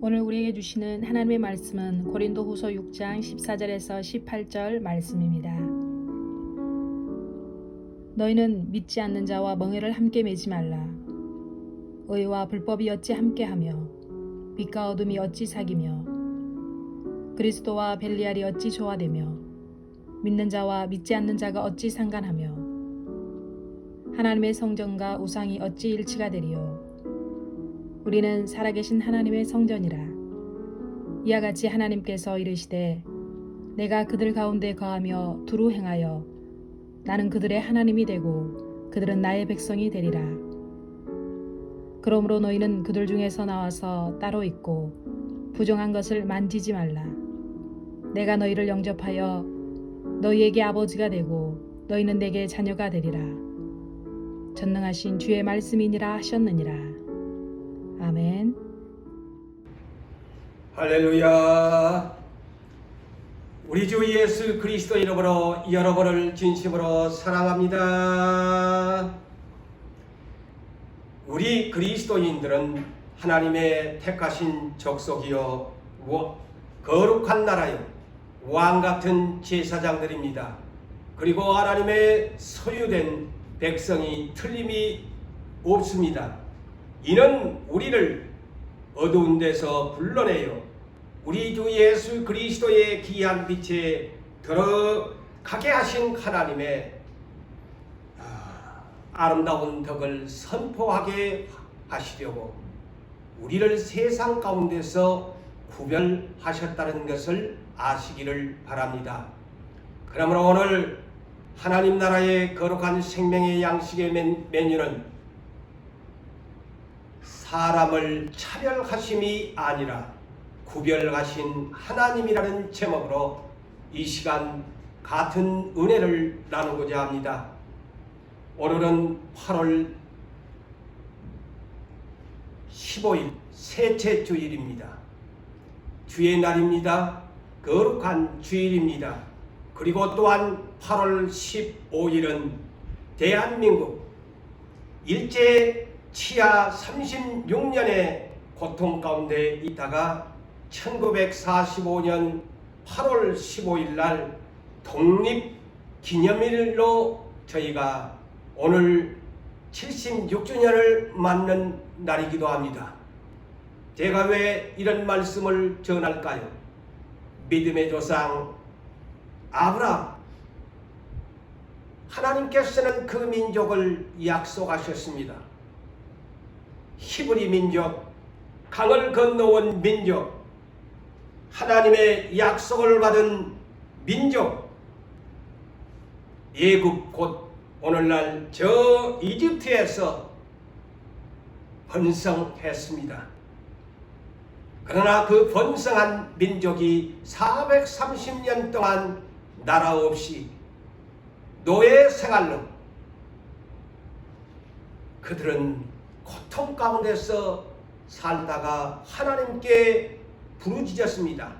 오늘 우리에게 주시는 하나님의 말씀은 고린도후서 6장 14절에서 18절 말씀입니다. 너희는 믿지 않는 자와 멍에를 함께 매지 말라. 의와 불법이 어찌 함께하며 빛과 어둠이 어찌 사귀며 그리스도와 벨리알이 어찌 조화되며 믿는 자와 믿지 않는 자가 어찌 상관하며 하나님의 성전과 우상이 어찌 일치가 되리요. 우리는 살아계신 하나님의 성전이라. 이와 같이 하나님께서 이르시되 내가 그들 가운데 거하며 두루 행하여 나는 그들의 하나님이 되고 그들은 나의 백성이 되리라. 그러므로 너희는 그들 중에서 나와서 따로 있고 부정한 것을 만지지 말라. 내가 너희를 영접하여 너희에게 아버지가 되고 너희는 내게 자녀가 되리라. 전능하신 주의 말씀이니라 하셨느니라. 아멘. 할렐루야. 우리 주 예수 그리스도 이름으로 여러분을 진심으로 사랑합니다. 우리 그리스도인들은 하나님의 택하신 족속이요 거룩한 나라요 왕같은 제사장들입니다. 그리고 하나님의 소유된 백성이 틀림이 없습니다. 이는 우리를 어두운 데서 불러내요 우리 주 예수 그리스도의 귀한 빛에 들어가게 하신 하나님의 아름다운 덕을 선포하게 하시려고 우리를 세상 가운데서 구별하셨다는 것을 아시기를 바랍니다. 그러므로 오늘 하나님 나라의 거룩한 생명의 양식의 메뉴는 사람을 차별하심이 아니라 구별하신 하나님이라는 제목으로 이 시간 같은 은혜를 나누고자 합니다. 오늘은 8월 15일 셋째 주일입니다. 주의 날입니다. 거룩한 주일입니다. 그리고 또한 8월 15일은 대한민국 일제 치하 36년의 고통 가운데 있다가 1945년 8월 15일 날 독립기념일로 저희가 오늘 76주년을 맞는 날이기도 합니다. 제가 왜 이런 말씀을 전할까요? 믿음의 조상 아브라함, 하나님께서는 그 민족을 약속하셨습니다. 히브리 민족, 강을 건너온 민족, 하나님의 약속을 받은 민족, 애굽 곧 오늘날 저 이집트에서 번성했습니다. 그러나 그 번성한 민족이 430년 동안 나라 없이 노예 생활로 그들은 고통 가운데서 살다가 하나님께 부르짖었습니다.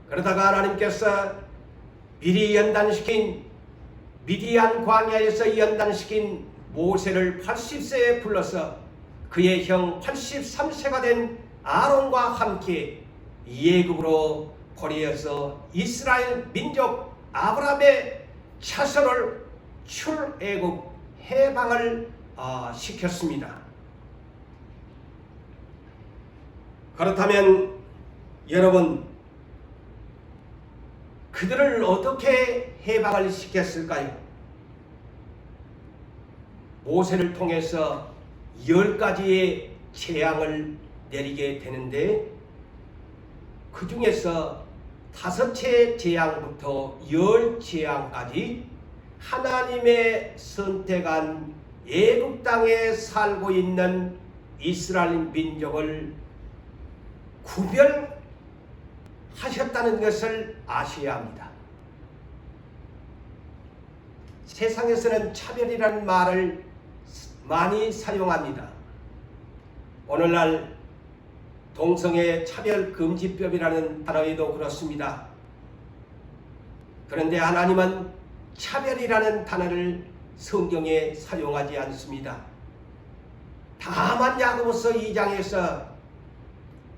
그러다가 하나님께서 미리 연단시킨 미디안 광야에서 연단시킨 모세를 80세에 불러서 그의 형 83세가 된 아론과 함께 애굽으로 고려해서 이스라엘 민족 아브라함의 자손을 출애굽 해방을 시켰습니다. 그렇다면 여러분, 그들을 어떻게 해방을 시켰을까요? 모세를 통해서 10가지의 재앙을 내리게 되는데 그 중에서 5째 재앙부터 10재앙까지 하나님의 선택한 애굽 땅에 살고 있는 이스라엘 민족을 구별하셨다는 것을 아셔야 합니다. 세상에서는 차별이라는 말을 많이 사용합니다. 오늘날 동성애 차별금지법이라는 단어에도 그렇습니다. 그런데 하나님은 차별이라는 단어를 성경에 사용하지 않습니다. 다만 야고보서 2장에서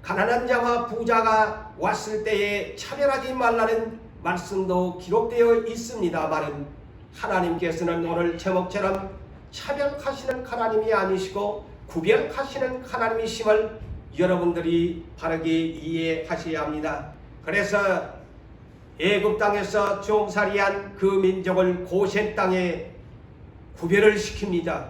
가난한 자와 부자가 왔을 때에 차별하지 말라는 말씀도 기록되어 있습니다만은 하나님께서는 오늘 제목처럼 차별하시는 하나님이 아니시고 구별하시는 하나님이심을 여러분들이 바르게 이해하셔야 합니다. 그래서 애굽 땅에서 종살이한 그 민족을 고센 땅에 구별을 시킵니다.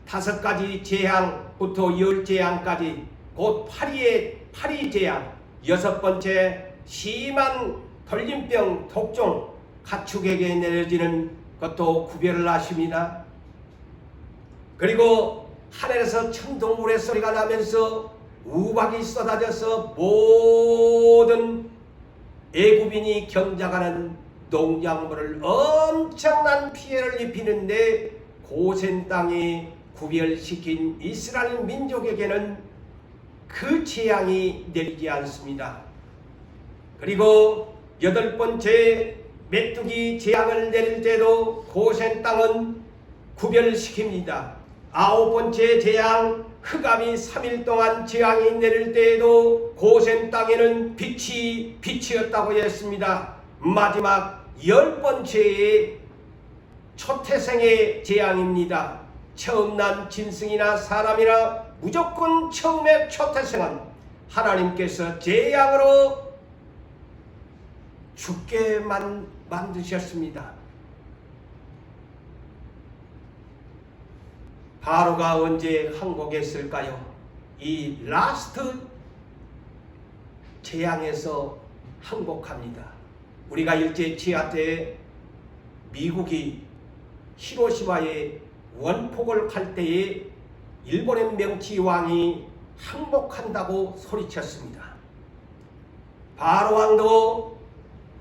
5가지 재앙부터 10재앙까지 곧 8위 재앙, 6번째 심한 돌림병, 독종, 가축에게 내려지는 것도 구별을 하십니다. 그리고 하늘에서 천둥불의 소리가 나면서 우박이 쏟아져서 모든 애굽인이 경작하는 농작물을 엄청난 피해를 입히는데 고센 땅에 구별시킨 이스라엘 민족에게는 그 재앙이 내리지 않습니다. 그리고 8번째 메뚜기 재앙을 내릴 때도 고센 땅은 구별시킵니다. 9번째 재앙 흑암이 3일 동안 재앙이 내릴 때에도 고센 땅에는 빛이었다고 했습니다. 마지막 10번째의 초태생의 재앙입니다. 처음 난 짐승이나 사람이나 무조건 처음의 초태생은 하나님께서 재앙으로 죽게 만드셨습니다. 바로가 언제 항복했을까요? 이 라스트 재앙에서 항복합니다. 우리가 일제 치하 때 미국이 히로시마에 원폭을 할 때에 일본의 명치왕이 항복한다고 소리쳤습니다. 바로 왕도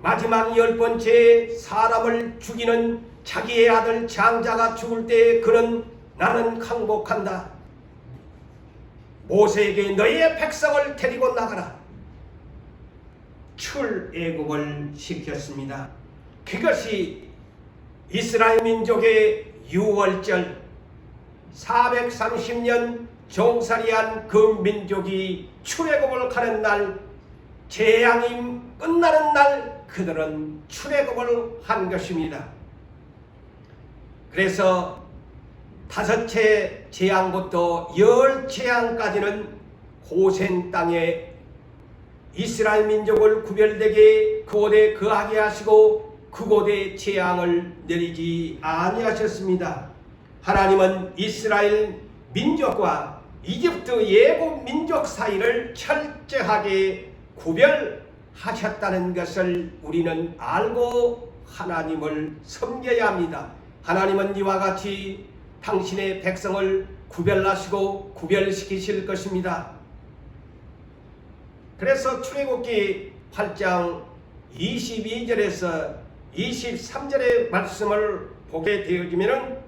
마지막 10번째 사람을 죽이는 자기의 아들 장자가 죽을 때 그는 나는 항복한다. 모세에게 너희의 백성을 데리고 나가라. 출애굽을 시켰습니다. 그것이 이스라엘 민족의 유월절 430년 종살이한 그 민족이 출애굽을 가는 날, 재앙이 끝나는 날 그들은 출애굽을 한 것입니다. 그래서 5채 재앙부터 10재앙까지는 고센 땅에 이스라엘 민족을 구별되게 그곳에 거하게 하시고 그곳에 재앙을 내리지 아니하셨습니다. 하나님은 이스라엘 민족과 이집트 예고 민족 사이를 철저하게 구별하셨다는 것을 우리는 알고 하나님을 섬겨야 합니다. 하나님은 이와 같이 당신의 백성을 구별하시고 구별시키실 것입니다. 그래서 출애굽기 8장 22절에서 23절의 말씀을 보게 되어지면은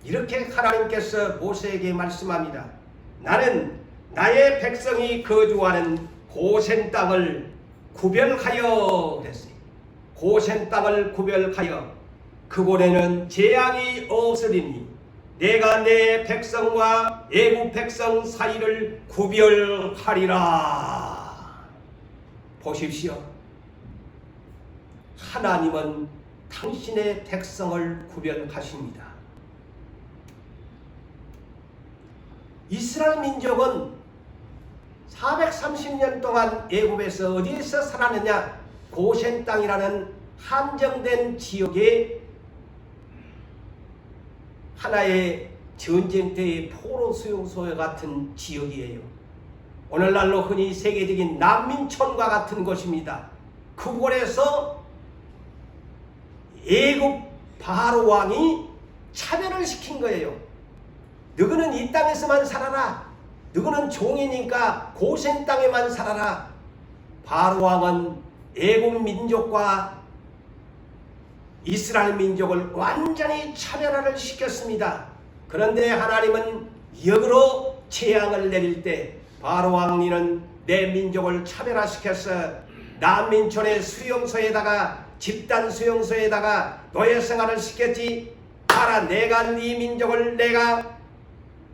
이렇게 하나님께서 모세에게 말씀합니다. 나는 나의 백성이 거주하는 고센 땅을 구별하여 그랬어요. 고센 땅을 구별하여 그곳에는 재앙이 없으리니 내가 내 백성과 애굽 백성 사이를 구별하리라. 보십시오. 하나님은 당신의 백성을 구별하십니다. 이스라엘 민족은 430년 동안 애굽에서 어디에서 살았느냐? 고센 땅이라는 한정된 지역에 하나의 전쟁터의 포로 수용소와 같은 지역이에요. 오늘날로 흔히 세계적인 난민촌과 같은 곳입니다. 그곳에서 애굽 바로 왕이 차별을 시킨 거예요. 너희는 이 땅에서만 살아라. 너희는 종이니까 고센 땅에만 살아라. 바로 왕은 애굽 민족과 이스라엘 민족을 완전히 차별화를 시켰습니다. 그런데 하나님은 역으로 재앙을 내릴 때 바로 왕리는 내 민족을 차별화시켜서 난민촌의 수용소에다가 집단 수용소에다가 노예 생활을 시켰지. 봐라, 내가 네 민족을 내가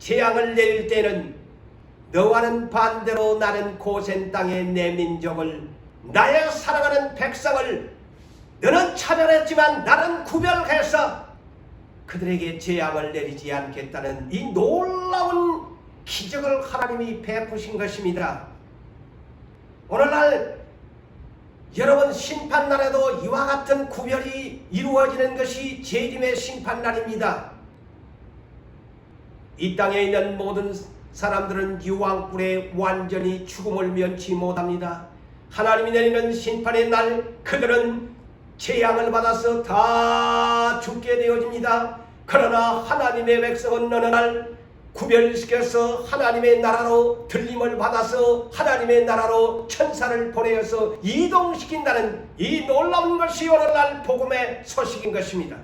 재앙을 내릴 때는 너와는 반대로 나는 고센 땅의 내 민족을, 나의 사랑하는 백성을 너는 차별했지만 나는 구별해서 그들에게 재앙을 내리지 않겠다는 이 놀라운 기적을 하나님이 베푸신 것입니다. 오늘날 여러분, 심판날에도 이와 같은 구별이 이루어지는 것이 재림의 심판날입니다. 이 땅에 있는 모든 사람들은 유황불에 완전히 죽음을 면치 못합니다. 하나님이 내리는 심판의 날 그들은 재앙을 받아서 다 죽게 되어집니다. 그러나 하나님의 백성은 어느 날 구별시켜서 하나님의 나라로 들림을 받아서 하나님의 나라로 천사를 보내어서 이동시킨다는 이 놀라운 것이 오늘날 복음의 소식인 것입니다.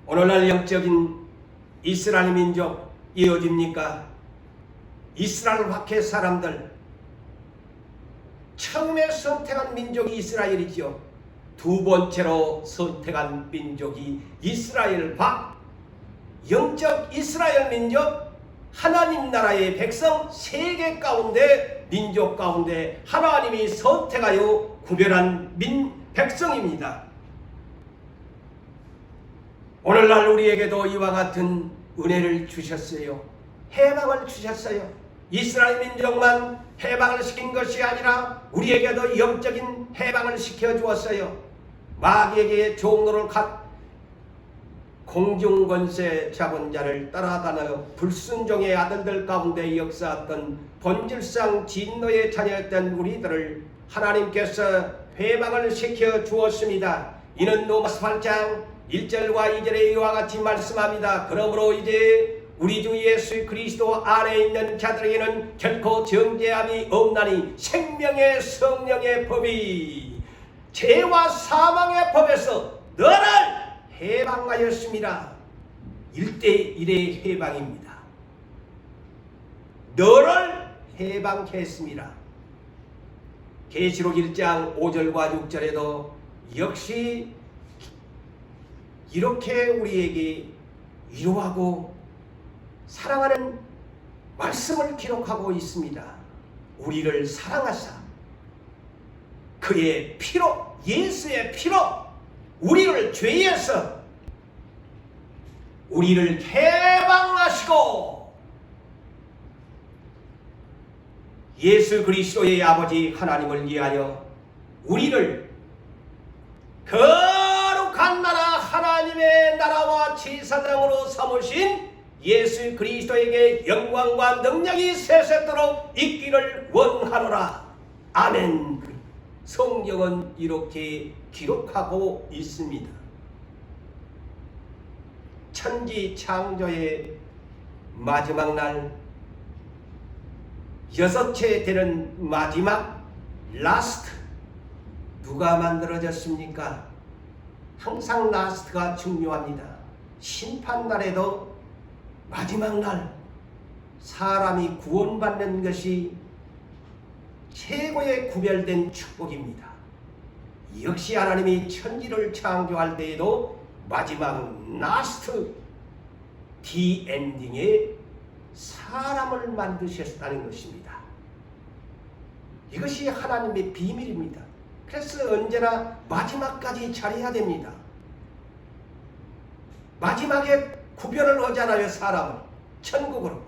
오늘날 영적인 이스라엘 민족 이어집니까? 이스라엘 박해 사람들, 처음에 선택한 민족이 이스라엘이지요. 두 번째로 선택한 민족이 이스라엘 박, 영적 이스라엘 민족, 하나님 나라의 백성, 세계 가운데 민족 가운데 하나님이 선택하여 구별한 백성입니다. 오늘날 우리에게도 이와 같은 은혜를 주셨어요. 해방을 주셨어요. 이스라엘 민족만 해방을 시킨 것이 아니라 우리에게도 영적인 해방을 시켜 주었어요. 마귀에게 종로를 공중권세 잡은 자를 따라다녀 불순종의 아들들 가운데 역사했던 본질상 진노의 자녀였던 우리들을 하나님께서 회방을 시켜 주었습니다. 이는 로마서 8장 1절과 2절에 이와 같이 말씀합니다. 그러므로 이제 우리 주 예수 그리스도 안에 있는 자들에게는 결코 정죄함이 없나니 생명의 성령의 법이 죄와 사망의 법에서 너를 해방하였습니다. 1대1의 해방입니다. 너를 해방했습니다. 계시록 1장 5절과 6절에도 역시 이렇게 우리에게 위로하고 사랑하는 말씀을 기록하고 있습니다. 우리를 사랑하사 그의 피로, 예수의 피로 우리를 죄에서 우리를 해방하시고 예수 그리스도의 아버지 하나님을 위하여 우리를 거룩한 나라 하나님의 나라와 제사장으로 삼으신 예수 그리스도에게 영광과 능력이 세세토록 있기를 원하노라. 아멘. 성경은 이렇게 기록하고 있습니다. 천지 창조의 마지막 날, 여섯째 되는 마지막 라스트, 누가 만들어졌습니까? 항상 라스트가 중요합니다. 심판날에도 마지막 날 사람이 구원받는 것이 최고의 구별된 축복입니다. 역시 하나님이 천지를 창조할 때에도 마지막 라스트 디 엔딩에 사람을 만드셨다는 것입니다. 이것이 하나님의 비밀입니다. 그래서 언제나 마지막까지 잘해야 됩니다. 마지막에 구별을 하잖아요. 사람을 천국으로.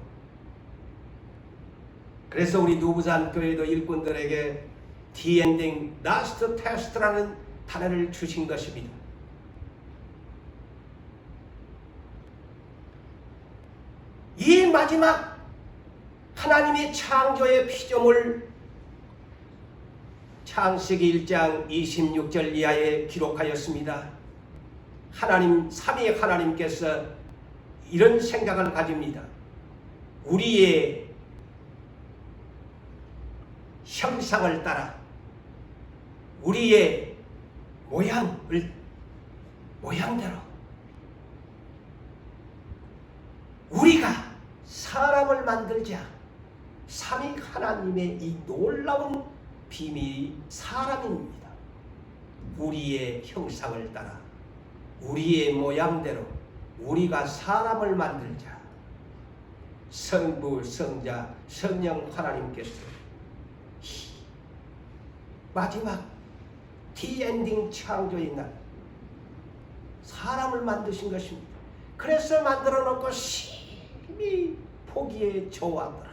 그래서 우리 누부산 교회도 일꾼들에게 디 엔딩 라스트 테스트라는 단어를 주신 것입니다. 이 마지막 하나님의 창조의 피조물 창세기 1장 26절 이하에 기록하였습니다. 하나님, 삼위 하나님께서 이런 생각을 가집니다. 우리의 형상을 따라 우리의 모양대로 우리가 사람을 만들자. 삼위 하나님의 이 놀라운 비밀이 사람입니다. 우리의 형상을 따라 우리의 모양대로 우리가 사람을 만들자. 성부, 성자, 성령 하나님께서 마지막 디엔딩 창조의 날 사람을 만드신 것입니다. 그래서 만들어 놓고 심히 보기에 좋았더라.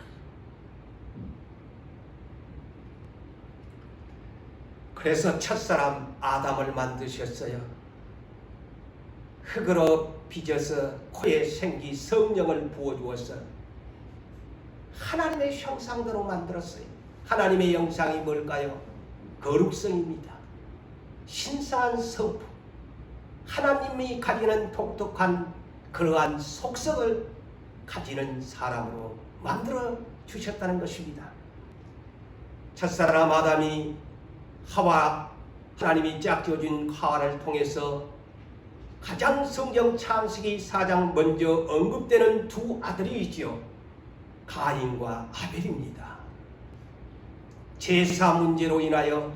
그래서 첫사람 아담을 만드셨어요. 흙으로 빚어서 코에 생기 성령을 부어주어서 하나님의 형상대로 만들었어요. 하나님의 형상이 뭘까요? 거룩성입니다. 신성한 성품, 하나님이 가지는 독특한 그러한 속성을 가지는 사람으로 만들어 주셨다는 것입니다. 첫사람 아담이 하나님이 짝지어준 하와를 통해서 가장 성경 창세기 4장 먼저 언급되는 두 아들이 있지요. 가인과 아벨입니다. 제사 문제로 인하여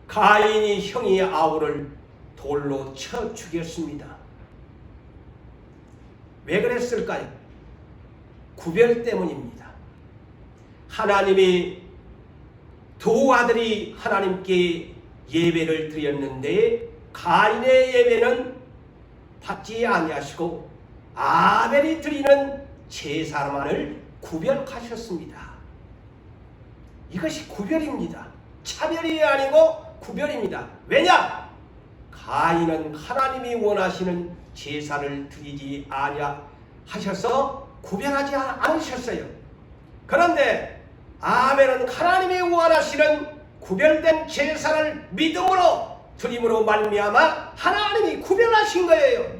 가인이 형이 아벨을 돌로 쳐 죽였습니다. 왜 그랬을까요? 구별 때문입니다. 하나님이 두 아들이 하나님께 예배를 드렸는데 가인의 예배는 받지 아니하시고 아벨이 드리는 제사만을 구별하셨습니다. 이것이 구별입니다. 차별이 아니고 구별입니다. 왜냐? 가인은 하나님이 원하시는 제사를 드리지 아니하셔서 구별하지 않으셨어요. 그런데 아벨은 하나님이 원하시는 구별된 제사를 믿음으로 드림으로 말미암아 하나님이 구별하신 거예요.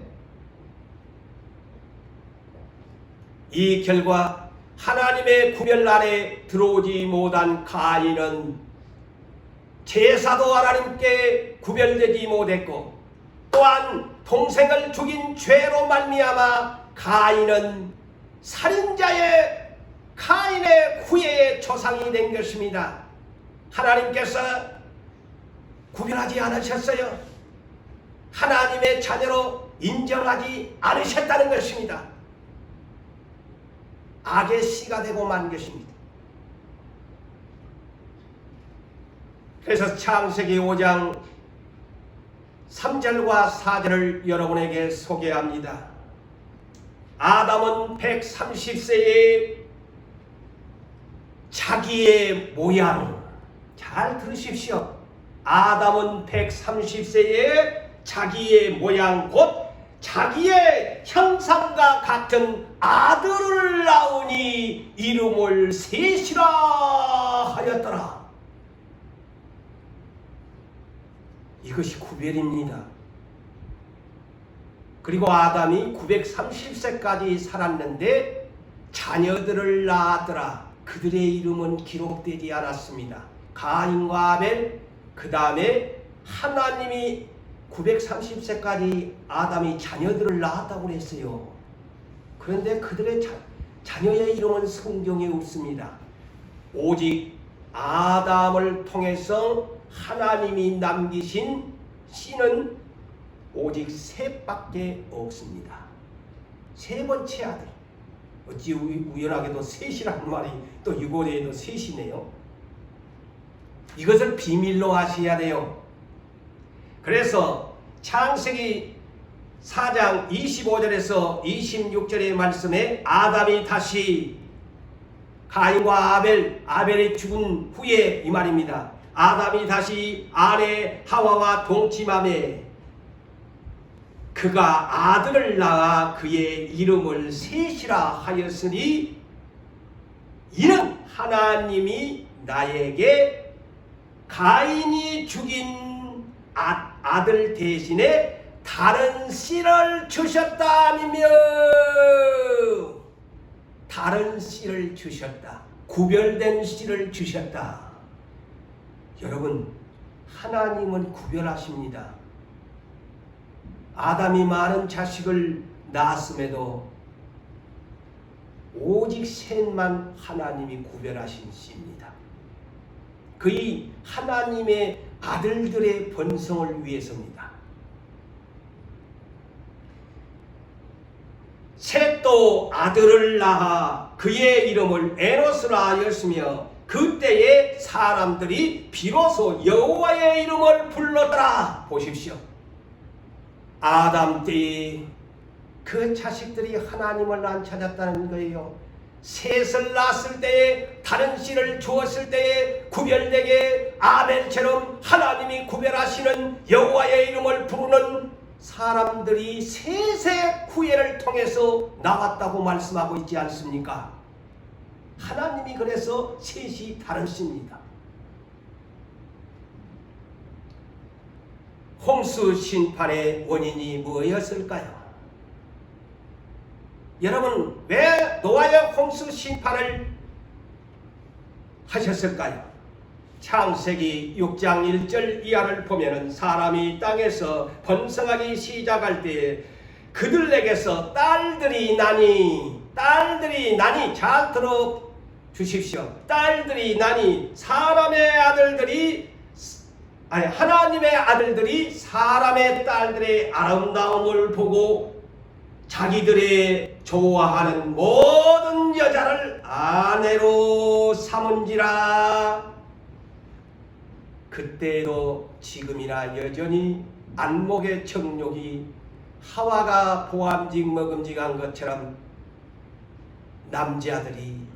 이 결과 하나님의 구별 아래 들어오지 못한 가인은 제사도 하나님께 구별되지 못했고 또한 동생을 죽인 죄로 말미암아 가인은 살인자의 가인의 후예의 조상이 된 것입니다. 하나님께서 구별하지 않으셨어요. 하나님의 자녀로 인정하지 않으셨다는 것입니다. 악의 씨가 되고 만 것입니다. 그래서 창세기 5장 3절과 4절을 여러분에게 소개합니다. 아담은 130세에 자기의 모양, 잘 들으십시오. 아담은 130세에 자기의 모양 곧 자기의 형상과 같은 아들을 낳으니 이름을 셋이라 하였더라. 이것이 구별입니다. 그리고 아담이 930세까지 살았는데 자녀들을 낳았더라. 그들의 이름은 기록되지 않았습니다. 가인과 아벨, 그 다음에 하나님이 930세까지 아담이 자녀들을 낳았다고 했어요. 그런데 그들의 자녀의 이름은 성경에 없습니다. 오직 아담을 통해서 하나님이 남기신 씨는 오직 셋밖에 없습니다. 세 번째 아들. 어찌 우연하게도 셋이라는 말이 또 유고대에도 셋이네요. 이것을 비밀로 하셔야 돼요. 그래서 창세기 4장 25절에서 26절의 말씀에 아담이 다시 가인과 아벨이 죽은 후에 이 말입니다. 아담이 다시 아내 하와와 동침하매 그가 아들을 낳아 그의 이름을 셋이라 하였으니 이는 하나님이 나에게 가인이 죽인 아들 대신에 다른 씨를 주셨다며 다른 씨를 주셨다. 구별된 씨를 주셨다. 여러분, 하나님은 구별하십니다. 아담이 많은 자식을 낳았음에도 오직 셋만 하나님이 구별하신 씨입니다. 그의 하나님의 아들들의 번성을 위해서입니다. 셋도 아들을 낳아 그의 이름을 에노스라 하였으며 그때에 사람들이 비로소 여호와의 이름을 불렀더라. 보십시오. 아담 때에 그 자식들이 하나님을 안 찾았다는 거예요. 셋을 낳았을 때에, 다른 씨를 주었을 때에 구별되게 아벨처럼 하나님이 구별하시는 여호와의 이름을 부르는 사람들이 셋의 후예를 통해서 나왔다고 말씀하고 있지 않습니까? 하나님이 그래서 셋이 다르십니다. 홍수 심판의 원인이 무엇이었을까요? 여러분, 왜 노아의 홍수 심판을 하셨을까요? 창세기 6장 1절 이하를 보면은 사람이 땅에서 번성하기 시작할 때 그들에게서 딸들이 나니 잘 들어 주십시오. 딸들이 나니 하나님의 아들들이 사람의 딸들의 아름다움을 보고 자기들의 좋아하는 모든 여자를 아내로 삼은지라. 그때도 지금이나 여전히 안목의 정욕이 하와가 보암직 먹음직한 것처럼 남자들이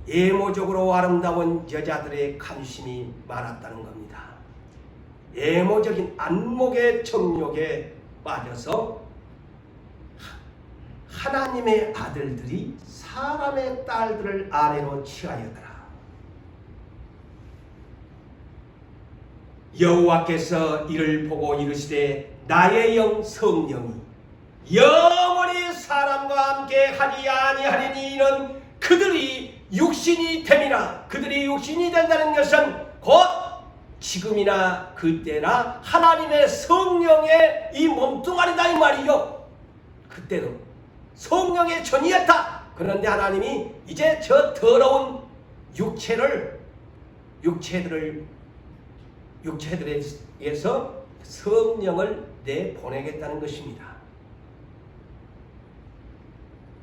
예모적으로 아름다운 여자들의 관심이 많았다는 겁니다. 예모적인 안목의 정욕에 빠져서 하나님의 아들들이 사람의 딸들을 아내로 취하였더라. 여호와께서 이를 보고 이르시되 나의 영 성령이 영원히 사람과 함께 하지 아니하리니 이는 그들이 육신이 됨이라. 그들이 육신이 된다는 것은 곧 지금이나 그때나 하나님의 성령의 이 몸뚱아리다 이 말이요. 그때도 성령의 전이었다. 그런데 하나님이 이제 저 더러운 육체들에게서 성령을 내보내겠다는 것입니다.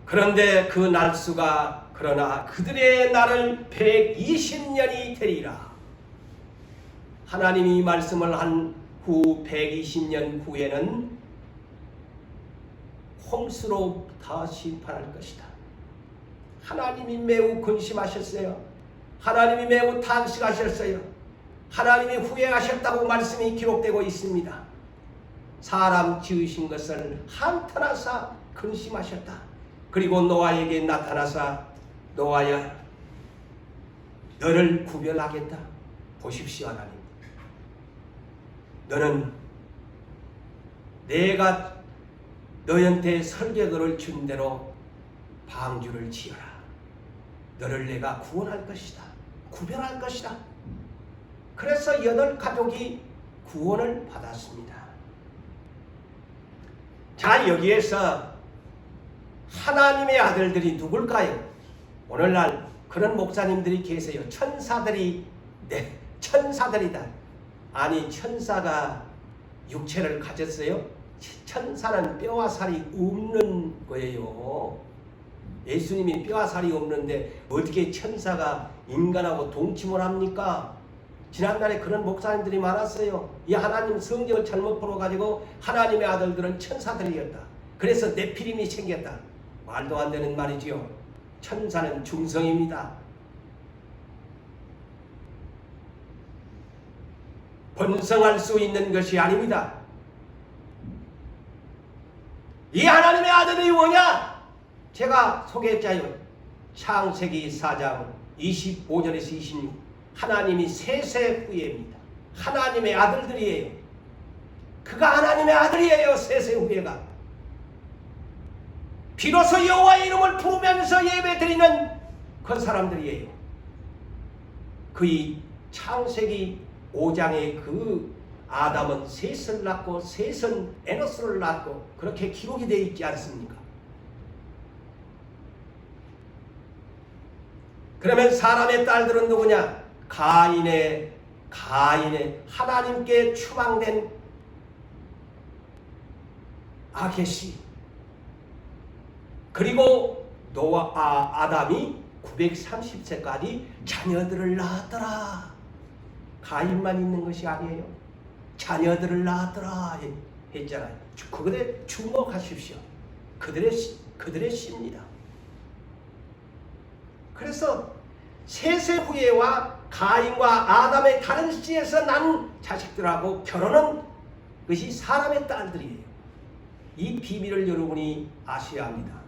그런데 그 날수가 그러나 그들의 날을 120년이 되리라. 하나님이 말씀을 한 후 120년 후에는 홍수로 다 심판할 것이다. 하나님이 매우 근심하셨어요. 하나님이 매우 탄식하셨어요. 하나님이 후회하셨다고 말씀이 기록되고 있습니다. 사람 지으신 것을 한탄하사 근심하셨다. 그리고 노아에게 나타나사 노아야 너를 구별하겠다. 보십시오. 하나님, 너는 내가 너희한테 설계도를 준 대로 방주를 지어라. 너를 내가 구원할 것이다. 구별할 것이다. 그래서 8가족이 구원을 받았습니다. 자, 여기에서 하나님의 아들들이 누굴까요? 오늘날 그런 목사님들이 계세요. 천사들이다. 아니, 천사가 육체를 가졌어요? 천사는 뼈와 살이 없는 거예요. 예수님이 뼈와 살이 없는데 어떻게 천사가 인간하고 동침을 합니까? 지난날에 그런 목사님들이 많았어요. 이 하나님 성경을 잘못 풀어가지고 하나님의 아들들은 천사들이었다. 그래서 네피림이 생겼다. 말도 안 되는 말이지요. 천사는 중성입니다. 번성할 수 있는 것이 아닙니다. 이 하나님의 아들이 뭐냐? 제가 소개했잖아요. 창세기 4장 25절에서 26. 하나님이 셋의 후예입니다. 하나님의 아들들이에요. 그가 하나님의 아들이에요. 셋의 후예가. 비로소 여호와의 이름을 부르면서 예배드리는 그 사람들이에요. 그 창세기 5장의 그 아담은 셋을 낳고 셋은 에노스를 낳고 그렇게 기록이 되어 있지 않습니까? 그러면 사람의 딸들은 누구냐? 가인의 하나님께 추방된 아게시, 그리고 아담이 930세까지 자녀들을 낳았더라. 가인만 있는 것이 아니에요. 자녀들을 낳았더라 했잖아요. 그들에 주목하십시오. 그들의 씨입니다. 그래서 셋의 후예와 가인과 아담의 다른 씨에서 난 자식들하고 결혼한 것이 사람의 딸들이에요. 이 비밀을 여러분이 아셔야 합니다.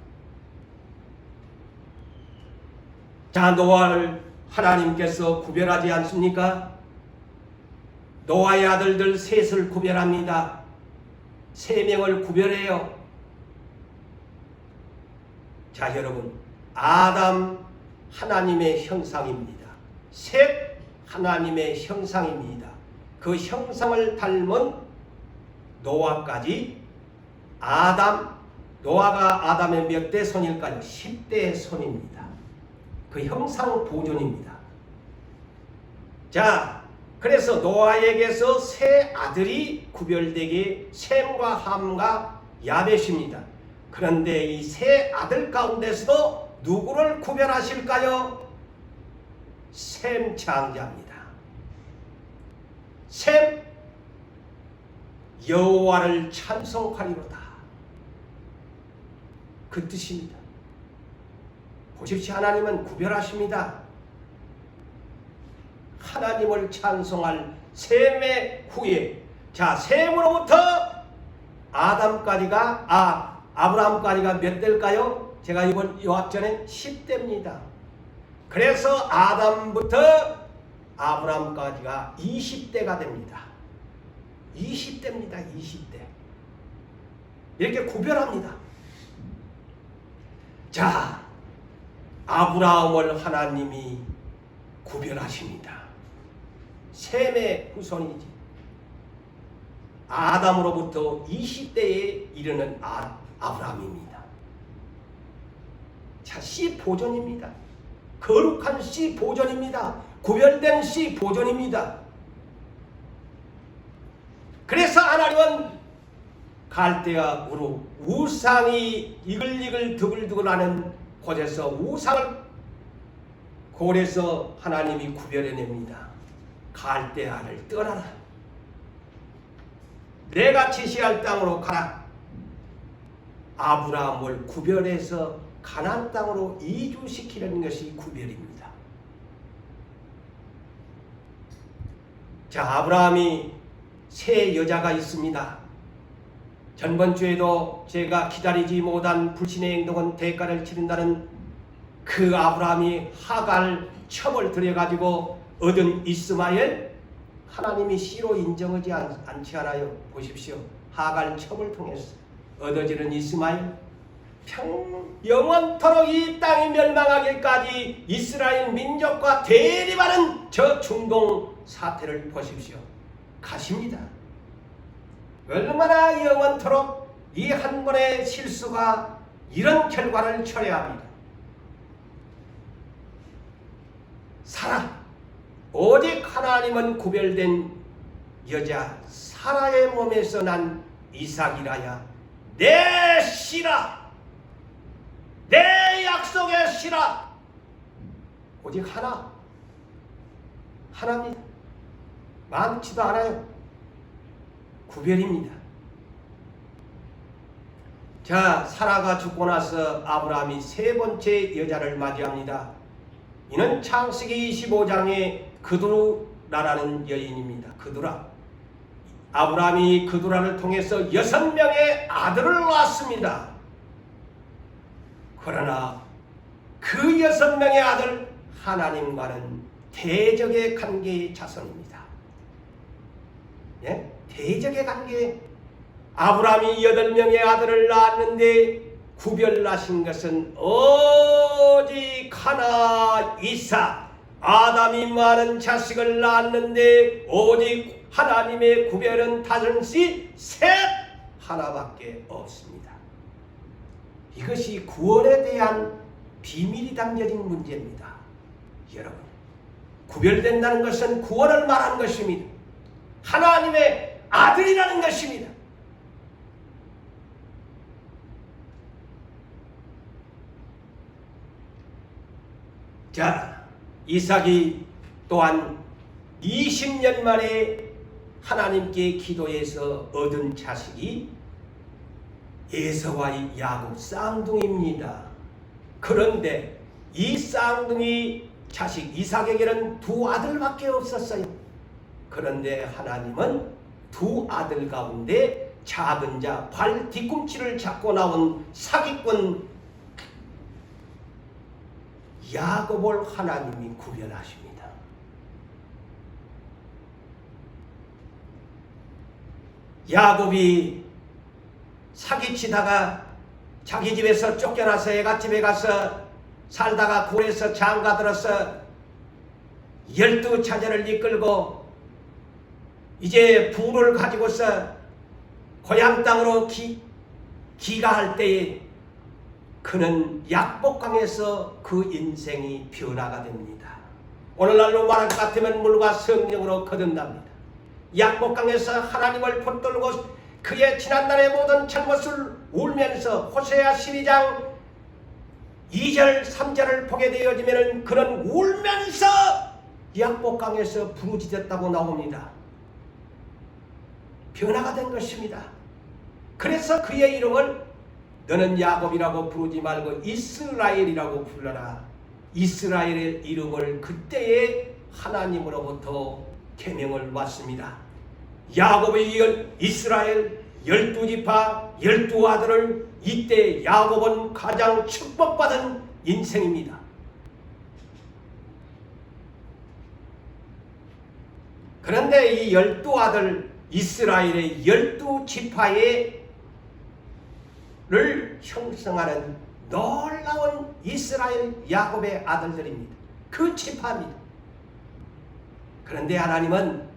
자, 노아를 하나님께서 구별하지 않습니까? 노아의 아들들 셋을 구별합니다. 3명을 구별해요. 자, 여러분, 아담 하나님의 형상입니다. 셋 하나님의 형상입니다. 그 형상을 닮은 노아까지 노아가 아담의 몇 대 손일까요? 10대의 손입니다. 그 형상 보존입니다. 자, 그래서 노아에게서 세 아들이 구별되게 셈과 함과 야벳입니다. 그런데 이 세 아들 가운데서도 누구를 구별하실까요? 셈 장자입니다. 셈 여호와를 찬송하리로다. 그 뜻입니다. 보십시오. 하나님은 구별하십니다. 하나님을 찬송할 셈의 후예. 자, 셈으로부터 아브라함까지가 몇 대일까요? 제가 이번 요압전에 10대입니다. 그래서 아담부터 아브라함까지가 20대가 됩니다. 20대입니다. 20대. 이렇게 구별합니다. 자, 아브라함을 하나님이 구별하십니다. 셈의 후손이지. 아담으로부터 20대에 이르는 아브라함입니다. 자, 씨 보존입니다. 거룩한 씨 보존입니다. 구별된 씨 보존입니다. 그래서 하나님은 갈대아 우루 우상이 이글이글 드글드글하는 곳에서 우상을 골에서 하나님이 구별해냅니다. 갈대아를 떠나라. 내가 지시할 땅으로 가라. 아브라함을 구별해서 가나안 땅으로 이주시키는 것이 구별입니다. 자, 아브라함이 세 여자가 있습니다. 전번주에도 제가 기다리지 못한 불신의 행동은 대가를 치른다는 그 아브라함이 하갈 첩을 들여가지고 얻은 이스마엘, 하나님이 씨로 인정하지 않지 않아요. 보십시오. 하갈 첩을 통해서 얻어지는 이스마엘, 영원토록 이 땅이 멸망하기까지 이스라엘 민족과 대립하는 저 중동 사태를 보십시오. 가십니다. 얼마나 영원토록 이 한 번의 실수가 이런 결과를 초래합니다. 사라, 오직 하나님은 구별된 여자 사라의 몸에서 난 이삭이라야 내 씨라, 내 약속의 씨라. 오직 하나입니다. 많지도 않아요. 구별입니다. 자, 사라가 죽고 나서 아브라함이 세 번째 여자를 맞이합니다. 이는 창세기 25장의 그두라라는 여인입니다. 그두라. 아브라함이 그두라를 통해서 6명의 아들을 낳았습니다. 그러나 그 6명의 아들 하나님과는 대적의 관계의 자손입니다. 예? 대적의 관계. 아브라함이 8명의 아들을 낳았는데 구별나신 것은 오직 하나 이삭. 아담이 많은 자식을 낳았는데 오직 하나님의 구별은 다섯이 셋 하나밖에 없습니다. 이것이 구원에 대한 비밀이 담겨진 문제입니다. 여러분, 구별된다는 것은 구원을 말하는 것입니다. 하나님의 아들이라는 것입니다. 자, 이삭이 또한 20년 만에 하나님께 기도해서 얻은 자식이 에서와 야곱 쌍둥이입니다. 그런데 이 쌍둥이 자식 이삭에게는 두 아들밖에 없었어요. 그런데 하나님은 두 아들 가운데 작은 자 발 뒤꿈치를 잡고 나온 사기꾼 야곱을 하나님이 구별하십니다. 야곱이 사기치다가 자기 집에서 쫓겨나서 애갓집에 가서 살다가 굴에서 장가들어서 12자녀를 이끌고 이제 부를 가지고서 고향 땅으로 귀가할 때에 그는 약복강에서 그 인생이 변화가 됩니다. 오늘날로 말할 것 같으면 물과 성령으로 거듭납니다. 약복강에서 하나님을 붙들고 그의 지난날의 모든 잘못을 울면서 호세아 12장 2절 3절을 보게 되어지면 그는 울면서 약복강에서 부르짖었다고 나옵니다. 변화가 된 것입니다. 그래서 그의 이름을 너는 야곱이라고 부르지 말고 이스라엘이라고 불러라. 이스라엘의 이름을 그때에 하나님으로부터 계명을 받습니다. 야곱의 이스라엘 12지파 12아들을 이때 야곱은 가장 축복받은 인생입니다. 그런데 이 12아들 이스라엘의 12지파를 형성하는 놀라운 이스라엘 야곱의 아들들입니다. 그 지파입니다. 그런데 하나님은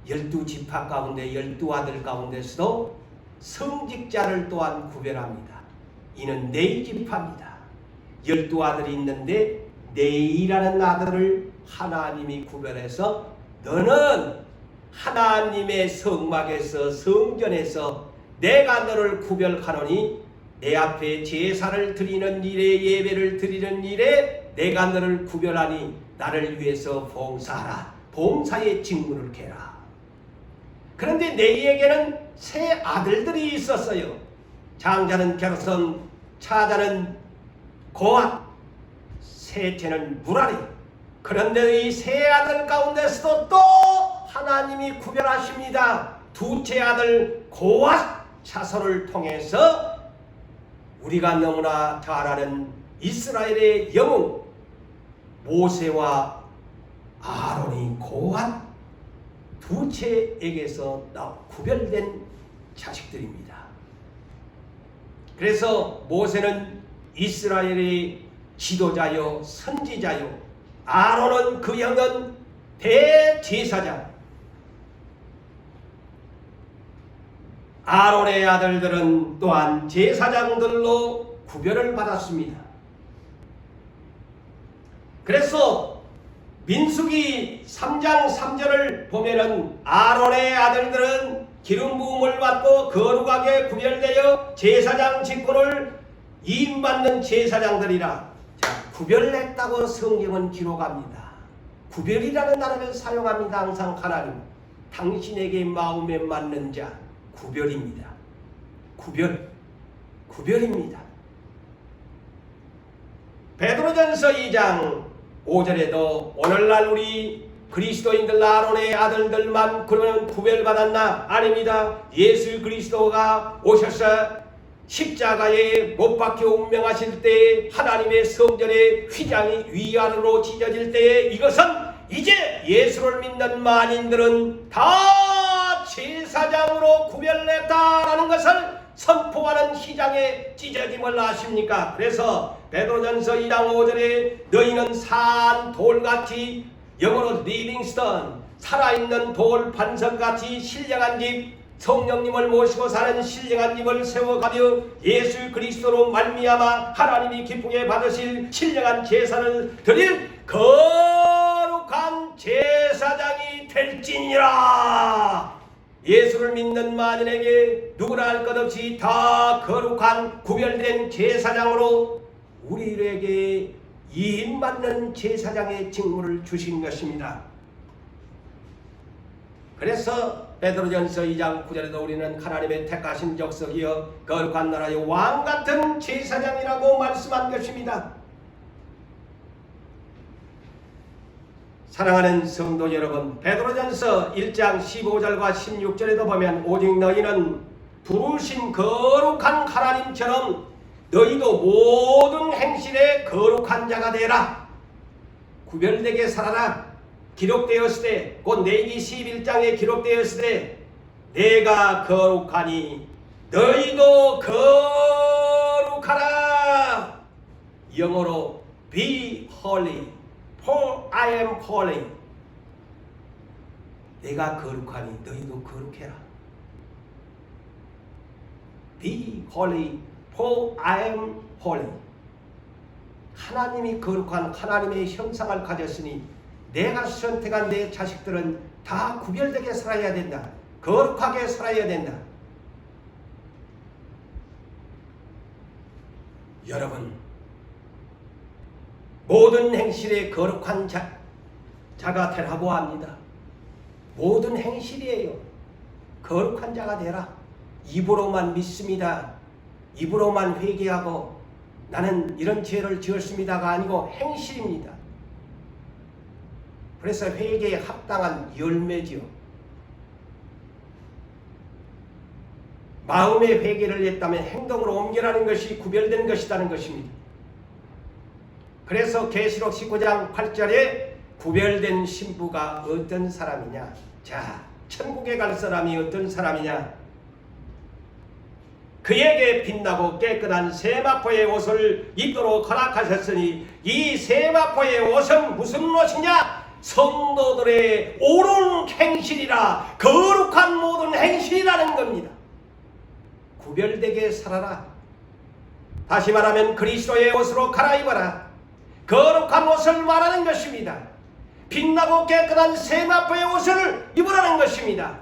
12지파 가운데 12아들 가운데서도 성직자를 또한 구별합니다. 이는 네이지파입니다. 12아들이 있는데 네이라는 아들을 하나님이 구별해서 너는 하나님의 성막에서 성전에서 내가 너를 구별하노니 내 앞에 제사를 드리는 일에 예배를 드리는 일에 내가 너를 구별하니 나를 위해서 봉사하라. 봉사의 직무를 개라. 그런데 네이에게는 세 아들들이 있었어요. 장자는 게르손, 차자는 고앗, 셋째는 무라리. 그런데 이 세 아들 가운데서도 또 하나님이 구별하십니다. 둘째 아들 고앗 자손을 통해서 우리가 너무나 잘 아는 이스라엘의 영웅 모세와 아론이 고앗 둘째에게서 구별된 자식들입니다. 그래서 모세는 이스라엘의 지도자요 선지자요, 아론은 그 형은 대제사장. 아론의 아들들은 또한 제사장들로 구별을 받았습니다. 그래서 민수기 3장 3절을 보면은 아론의 아들들은 기름 부음을 받고 거룩하게 구별되어 제사장 직분을 이임받는 제사장들이라. 자, 구별했다고 성경은 기록합니다. 구별이라는 단어를 사용합니다. 항상 하나님 당신에게 마음에 맞는 자 구별입니다. 구별입니다. 베드로전서 2장 5절에도 오늘날 우리 그리스도인들 아론의 아들들만 그러면 구별받았나? 아닙니다. 예수 그리스도가 오셔서 십자가에 못 박혀 운명하실 때 하나님의 성전의 휘장이 위아래로 찢어질 때에 이것은 이제 예수를 믿는 만인들은 다 제사장으로 구별됐다라는 것을 선포하는 휘장의 찢어짐을 아십니까? 그래서 베드로전서 2장 5절에 너희는 산 돌같이, 영어로 리빙스턴, 살아있는 돌 반석같이 신령한 집, 성령님을 모시고 사는 신령한 집을 세워가며 예수 그리스도로 말미암아 하나님이 기쁘게 받으실 신령한 제사를 드릴 거룩한 제사장이 될지니라. 예수를 믿는 만인에게 누구나 할 것 없이 다 거룩한 구별된 제사장으로 우리에게 이임받는 제사장의 직무를 주신 것입니다. 그래서 베드로전서 2장 9절에도 우리는 하나님의 택하신 족속이여 거룩한 나라의 왕같은 제사장이라고 말씀한 것입니다. 사랑하는 성도 여러분, 베드로전서 1장 15절과 16절에도 보면 오직 너희는 부르신 거룩한 하나님처럼 너희도 모든 행실에 거룩한 자가 되라. 구별되게 살아라. 기록되었을 때, 곧 레위기 11장에 기록되었을 때 내가 거룩하니 너희도 거룩하라. 영어로 be holy, for I am holy. 내가 거룩하니 너희도 거룩해라. Be holy, for I am holy. 하나님이 거룩한 하나님의 형상을 가졌으니 내가 선택한 내 자식들은 다 구별되게 살아야 된다. 거룩하게 살아야 된다. 여러분, 모든 행실에 거룩한 자가 되라고 합니다. 모든 행실이에요. 거룩한 자가 되라. 입으로만 믿습니다. 입으로만 회개하고 나는 이런 죄를 지었습니다가 아니고 행실입니다. 그래서 회개에 합당한 열매지요. 마음의 회개를 했다면 행동으로 옮겨라는 것이 구별된 것이라는 것입니다. 그래서 계시록 19장 8절에 구별된 신부가 어떤 사람이냐? 자, 천국에 갈 사람이 어떤 사람이냐? 그에게 빛나고 깨끗한 세마포의 옷을 입도록 허락하셨으니 이 세마포의 옷은 무슨 옷이냐? 성도들의 옳은 행실이라, 거룩한 모든 행실이라는 겁니다. 구별되게 살아라. 다시 말하면 그리스도의 옷으로 갈아입어라. 거룩한 옷을 말하는 것입니다. 빛나고 깨끗한 세마포의 옷을 입으라는 것입니다.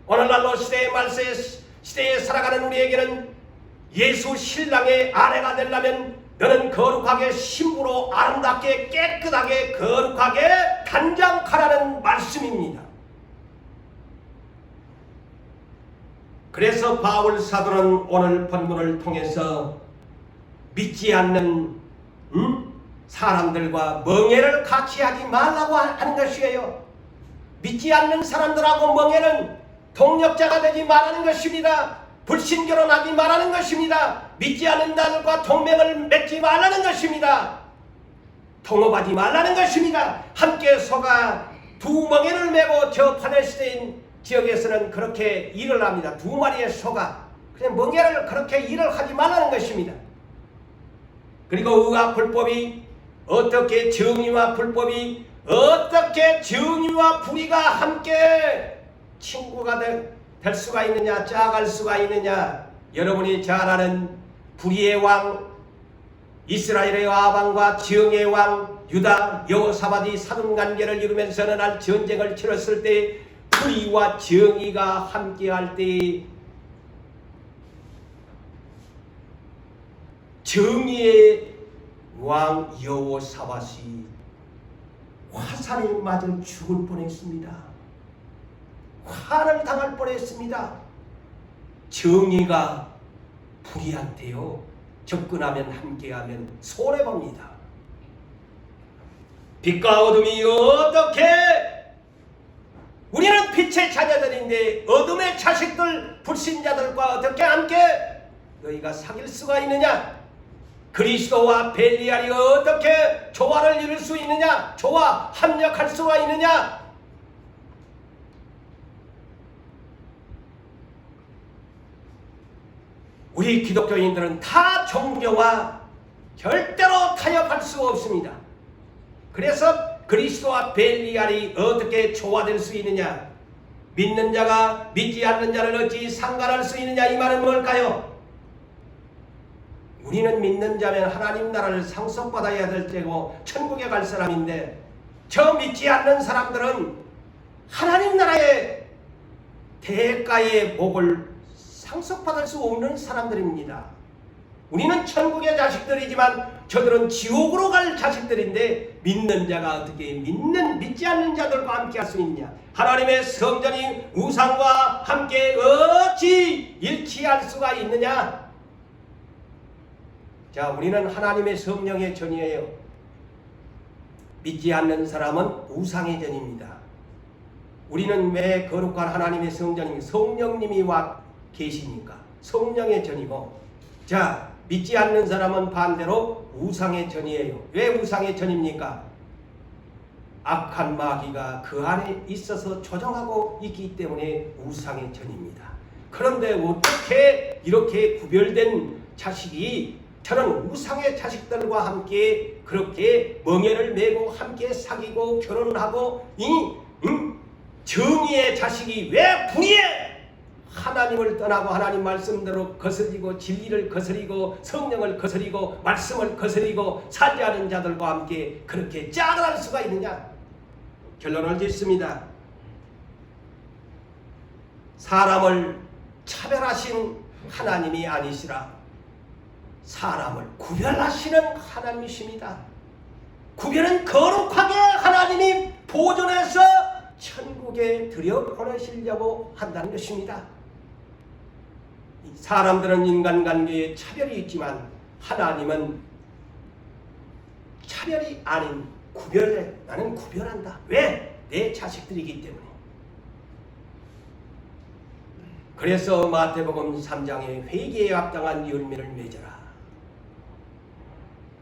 오늘날로 시대의 말세 시대에 살아가는 우리에게는 예수 신랑의 아내가 되려면 너는 거룩하게 신부로 아름답게 깨끗하게 거룩하게 단장하라는 말씀입니다. 그래서 바울 사도는 오늘 본문을 통해서 믿지 않는 사람들과 멍해를 같이 하지 말라고 하는 것이에요. 믿지 않는 사람들하고 멍해는 동력자가 되지 말라는 것입니다. 불신결혼하지 말라는 것입니다. 믿지 않는 자들과 동맹을 맺지 말라는 것입니다. 통업하지 말라는 것입니다. 함께 소가 두 멍에를 메고 저 팔레스타인 지역에서는 그렇게 일을 합니다. 두 마리의 소가 그냥 멍에를 그렇게 일을 하지 말라는 것입니다. 그리고 의와 불법이 어떻게 정의와 불법이 어떻게 정의와 불의가 함께 친구가 될 수가 있느냐, 짜갈 수가 있느냐. 여러분이 잘 아는 불의의 왕 이스라엘의 아방과 정의의 왕 유다 여호사밧이 사돈관계를 이루면서 어느 날 전쟁을 치렀을 때 불의와 정의가 함께할 때 정의의 왕 여호사밧이 화살에 맞아 죽을 뻔했습니다. 화를 당할 뻔했습니다. 정의가 불의한테요 접근하면 함께하면 손해봅니다. 빛과 어둠이 어떻게 우리는 빛의 자녀들인데 어둠의 자식들 불신자들과 어떻게 함께 너희가 사귈 수가 있느냐? 그리스도와 벨리알이 어떻게 조화를 이룰 수 있느냐? 조화 합력할 수가 있느냐? 우리 기독교인들은 타 종교와 절대로 타협할 수 없습니다. 그래서 그리스도와 벨리알이 어떻게 조화될 수 있느냐? 믿는 자가 믿지 않는 자를 어찌 상관할 수 있느냐? 이 말은 뭘까요? 우리는 믿는 자면 하나님 나라를 상속받아야 될 때고 천국에 갈 사람인데 저 믿지 않는 사람들은 하나님 나라의 대가의 복을 상속받을 수 없는 사람들입니다. 우리는 천국의 자식들이지만 저들은 지옥으로 갈 자식들인데 믿는 자가 어떻게 믿지 않는 자들과 함께 할 수 있냐? 하나님의 성전이 우상과 함께 어찌 일치할 수가 있느냐? 자, 우리는 하나님의 성령의 전이에요. 믿지 않는 사람은 우상의 전입니다. 우리는 왜 거룩한 하나님의 성전이 성령님이 와 계시니까 성령의 전이고, 자, 믿지 않는 사람은 반대로 우상의 전이에요. 왜 우상의 전입니까? 악한 마귀가 그 안에 있어서 조종하고 있기 때문에 우상의 전입니다. 그런데 어떻게 이렇게 구별된 자식이 저는 우상의 자식들과 함께 그렇게 멍에를 메고 함께 사귀고 결혼하고 정의의 자식이 왜 불의해? 하나님을 떠나고 하나님 말씀대로 거스리고 진리를 거스리고 성령을 거스리고 말씀을 거스리고 살지 않은 자들과 함께 그렇게 짝을 수가 있느냐? 결론을 짓습니다. 사람을 차별하신 하나님이 아니시라 사람을 구별하시는 하나님이십니다. 구별은 거룩하게 하나님이 보존해서 천국에 들여보내시려고 한다는 것입니다. 사람들은 인간관계에 차별이 있지만 하나님은 차별이 아닌 구별해. 나는 구별한다. 왜? 내 자식들이기 때문에. 그래서 마태복음 3장에 회개에 합당한 열매를 맺어라.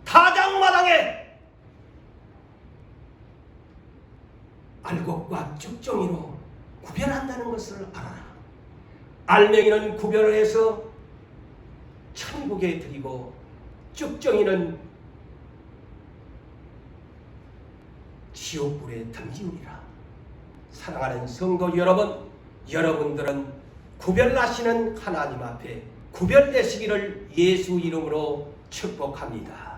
타작마당에 알곡과 쭉정이로 구별한다는 것을 알아라. 알맹이는 구별을 해서 천국에 드리고 쭉정이는 지옥불에 던지우리라. 사랑하는 성도 여러분, 여러분들은 구별하시는 하나님 앞에 구별되시기를 예수 이름으로 축복합니다.